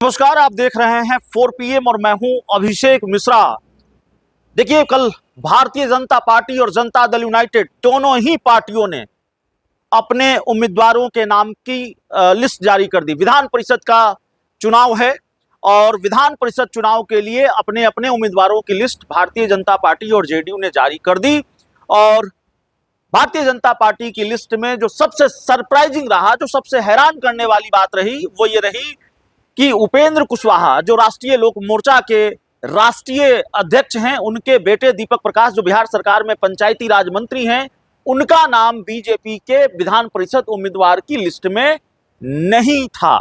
नमस्कार, आप देख रहे हैं 4 PM और मैं हूं अभिषेक मिश्रा। देखिए, कल भारतीय जनता पार्टी और जनता दल यूनाइटेड दोनों ही पार्टियों ने अपने उम्मीदवारों के नाम की लिस्ट जारी कर दी। विधान परिषद का चुनाव है और विधान परिषद चुनाव के लिए अपने अपने उम्मीदवारों की लिस्ट भारतीय जनता पार्टी और जेडीयू ने जारी कर दी। और भारतीय जनता पार्टी की लिस्ट में जो सबसे सरप्राइजिंग रहा, जो सबसे हैरान करने वाली बात रही, वो ये रही कि उपेंद्र कुशवाहा, जो राष्ट्रीय लोक मोर्चा के राष्ट्रीय अध्यक्ष हैं, उनके बेटे दीपक प्रकाश, जो बिहार सरकार में पंचायती राज मंत्री हैं, उनका नाम बीजेपी के विधान परिषद उम्मीदवार की लिस्ट में नहीं था।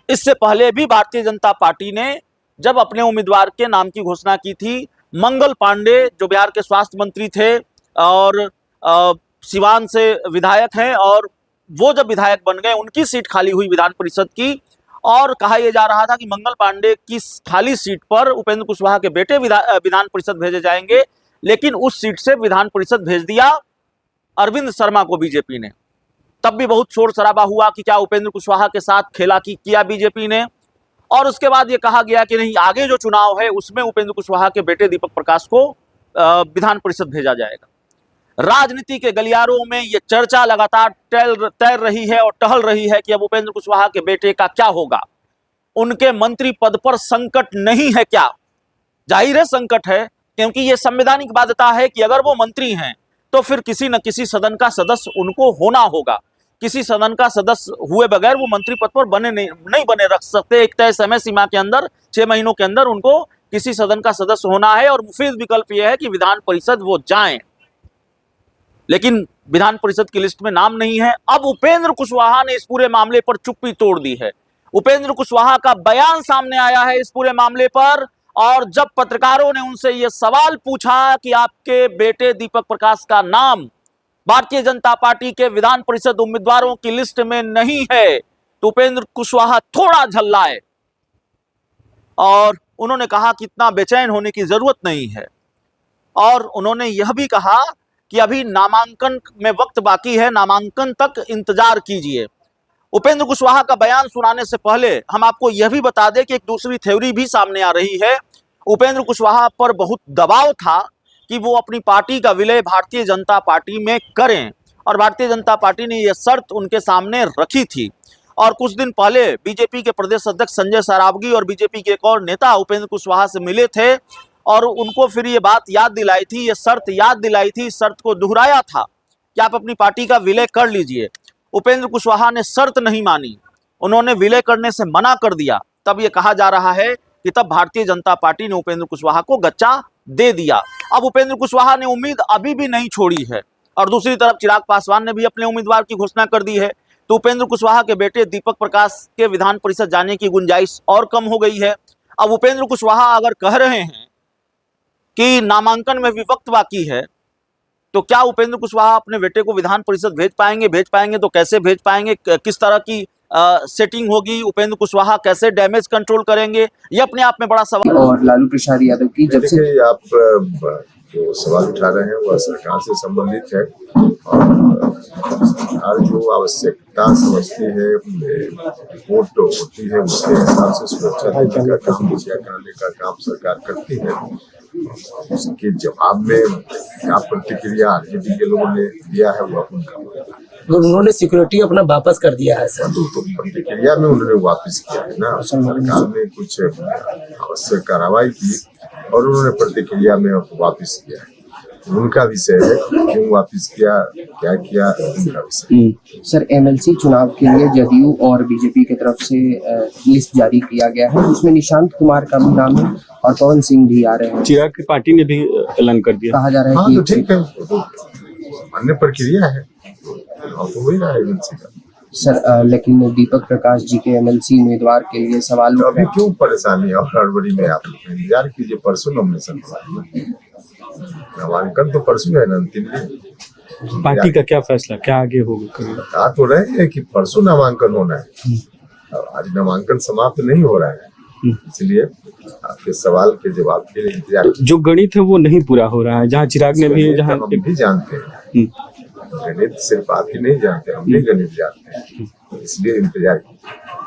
इससे पहले भी भारतीय जनता पार्टी ने जब अपने उम्मीदवार के नाम की घोषणा की थी, मंगल पांडे जो बिहार के स्वास्थ्य मंत्री थे और सिवान से विधायक हैं, और वो जब विधायक बन गए, उनकी सीट खाली हुई विधान परिषद की, और कहा यह जा रहा था कि मंगल पांडे की खाली सीट पर उपेंद्र कुशवाहा के बेटे विधान परिषद भेजे जाएंगे। लेकिन उस सीट से विधान परिषद भेज दिया अरविंद शर्मा को बीजेपी ने। तब भी बहुत शोर शराबा हुआ कि क्या उपेंद्र कुशवाहा के साथ खेला किया बीजेपी ने। और उसके बाद ये कहा गया कि नहीं, आगे जो चुनाव है उसमें उपेंद्र कुशवाहा के बेटे दीपक प्रकाश को विधान परिषद भेजा जाएगा। राजनीति के गलियारों में ये चर्चा लगातार तैर रही है और टहल रही है कि अब उपेंद्र कुशवाहा के बेटे का क्या होगा, उनके मंत्री पद पर संकट नहीं है क्या? जाहिर है संकट है, क्योंकि ये संवैधानिक बाध्यता है कि अगर वो मंत्री हैं तो फिर किसी न किसी सदन का सदस्य उनको होना होगा। किसी सदन का सदस्य हुए बगैर वो मंत्री पद पर नहीं बने रख सकते। एक तय समय सीमा के अंदर, 6 महीनों के अंदर उनको किसी सदन का सदस्य होना है, और मुफीद विकल्प यह है कि विधान परिषद वो जाएं। लेकिन विधान परिषद की लिस्ट में नाम नहीं है। अब उपेंद्र कुशवाहा ने इस पूरे मामले पर चुप्पी तोड़ दी है। उपेंद्र कुशवाहा का बयान सामने आया है इस पूरे मामले पर, और जब पत्रकारों ने उनसे यह सवाल पूछा कि आपके बेटे दीपक प्रकाश का नाम भारतीय जनता पार्टी के विधान परिषद उम्मीदवारों की लिस्ट में नहीं है, तो उपेंद्र कुशवाहा थोड़ा झल्लाए और उन्होंने कहा कि इतना बेचैन होने की जरूरत नहीं है। और उन्होंने यह भी कहा कि अभी नामांकन में वक्त बाकी है, नामांकन तक इंतजार कीजिए। उपेंद्र कुशवाहा का बयान सुनाने से पहले हम आपको यह भी बता दें कि एक दूसरी थ्योरी भी सामने आ रही है। उपेंद्र कुशवाहा पर बहुत दबाव था कि वो अपनी पार्टी का विलय भारतीय जनता पार्टी में करें, और भारतीय जनता पार्टी ने यह शर्त उनके सामने रखी थी। और कुछ दिन पहले बीजेपी के प्रदेश अध्यक्ष संजय सरावगी और बीजेपी के एक और नेता उपेंद्र कुशवाहा से मिले थे और उनको फिर ये बात याद दिलाई थी, ये शर्त याद दिलाई थी, शर्त को दोहराया था कि आप अपनी पार्टी का विलय कर लीजिए। उपेंद्र कुशवाहा ने शर्त नहीं मानी, उन्होंने विलय करने से मना कर दिया। तब ये कहा जा रहा है कि तब भारतीय जनता पार्टी ने उपेंद्र कुशवाहा को गच्चा दे दिया। अब उपेंद्र कुशवाहा ने उम्मीद अभी भी नहीं छोड़ी है, और दूसरी तरफ चिराग पासवान ने भी अपने उम्मीदवार की घोषणा कर दी है। तो उपेंद्र कुशवाहा के बेटे दीपक प्रकाश के विधान परिषद जाने की गुंजाइश और कम हो गई है। अब उपेंद्र कुशवाहा अगर कह रहे हैं कि नामांकन में भी वक्त बाकी है, तो क्या उपेंद्र कुशवाहा अपने बेटे को विधान परिषद भेज पाएंगे तो कैसे भेज पाएंगे? किस तरह की सेटिंग होगी? उपेंद्र कुशवाहा कैसे डैमेज कंट्रोल करेंगे? ये अपने आप में बड़ा सवाल। और लालू प्रसाद यादव की जब से आप जो सवाल उठा रहे हैं वह सरकार से संबंधित है, और सरकार जो आवश्यकता समझती है, रिपोर्ट होती है, उसके हिसाब से सुरक्षा देने का काम, मुहैया कराने का काम सरकार करती है। उसके जवाब में क्या प्रतिक्रिया आरजेडी के लोगों ने दिया है वो उनका, उन्होंने सिक्योरिटी अपना वापस कर दिया है सर। तो प्रतिक्रिया में उन्होंने वापस किया है ना। सरकार ने कुछ आवश्यक कार्रवाई की और उन्होंने प्रतिक्रिया में वापस किया है। उनका विषय है, क्यों वापस किया, क्या किया, उनका विषय। सर, एमएलसी चुनाव के लिए जदयू और बीजेपी की तरफ से लिस्ट जारी किया गया है, उसमें निशांत कुमार का भी नाम है और पवन सिंह भी आ रहे हैं। चिराग की पार्टी ने भी ऐलान कर दिया, कहा जा रहा है हाँ, कि तो ठीक है, तो सामान्य प्रक्रिया है, तो वही रहा एमएलसी का। सर, लेकिन दीपक प्रकाश जी के एमएलसी उम्मीदवार के लिए सवाल तो अभी क्यों परेशानी और हड़बड़ी में आप इंतजार कीजिए, परसों नॉमिनेशन नामांकन तो परसों है ना, अंतिम दिन। पार्टी का क्या फैसला, क्या आगे होगा? बता तो रहे हैं कि परसों नामांकन होना है, आज नामांकन समाप्त नहीं हो रहा है, इसलिए आपके सवाल के जवाब के लिए इंतजार। जो गणित है वो नहीं पूरा हो रहा है, जहाँ चिराग ने भी, जहाँ हम भी जानते हैं, गणित सिर्फ आप ही नहीं जानते, हम भी गणित जानते हैं, इसलिए इंतजार कीजिए।